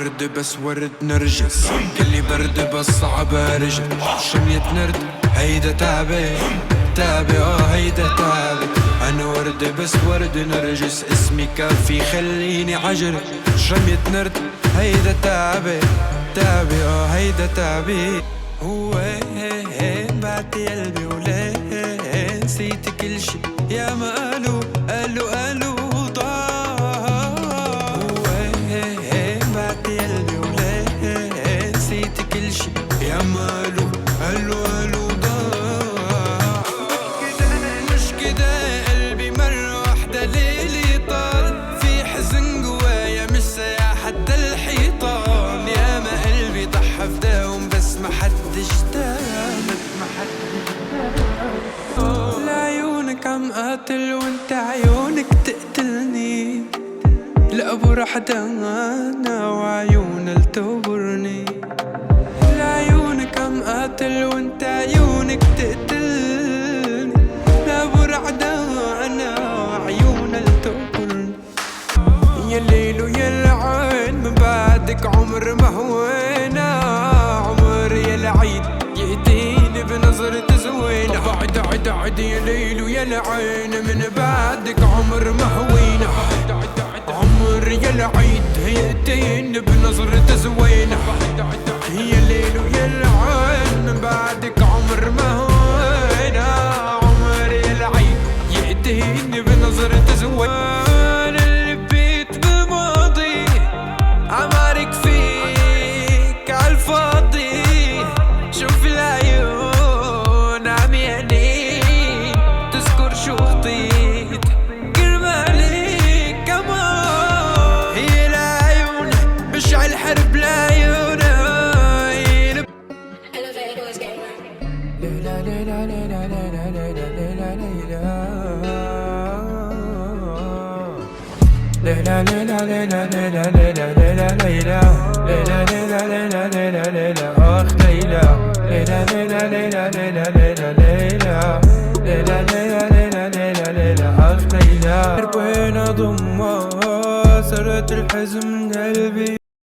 ورد بس ورد نرجس، كلي برد بس صعب رجل. شمية نرد هيدا تعبي تعبي هيدا تعبي. انا ورد بس ورد نرجس، اسمي كافي خليني عجر. شمية نرد هيدا تعبي تعبي هيدا تعبي. هو بعتي قلبي وليه نسيت كل شي يا ما قالوا ضاع. هو بعتي قلبي وليه نسيت كل شي يا ما قالوا ضاع. مش كده قلبي مرة واحدة ليلي طال، في حزن جوايا مش سايع حتى الحيطان. يا ما قلبي ضحى فداهم بس ما حدش دام. لعيونك عم قاتل وانت عيونك تقتلني، لأبو رح دانا وعيونها لتبرني. لعيونك عم قاتل وانت عيونك تقتلني، لأبو رح دانا وعيونها لتبرني. يا الليل ويا العين من بعدك عمر ما هوينا، عمر يا العيد يهديني بنظرة زوينة. بعد يا ليل ويا العين من بعدك عمر ما هوينا، عمر يا العيد يهديني بنظرة زوينة. يا ليل ويا العين من بعدك عمر ما هوينا، عمر يا العيد يهديني بنظرة زوينة. الحرب لعيونه ليلى ليلى ليلى ليلى ليلى ليلى ليلى ليلى ليلى ليلى ليلى ليلى ليلى ليلى ليلى ليلى ليلى ليلى اخ ليلى ليلى ليلى ليلى ليلى ليلى ليلى ليلى ليلى ليلى ليلى ليلى اخ ليلى. وين اضمها صرت الحزن من قلبي.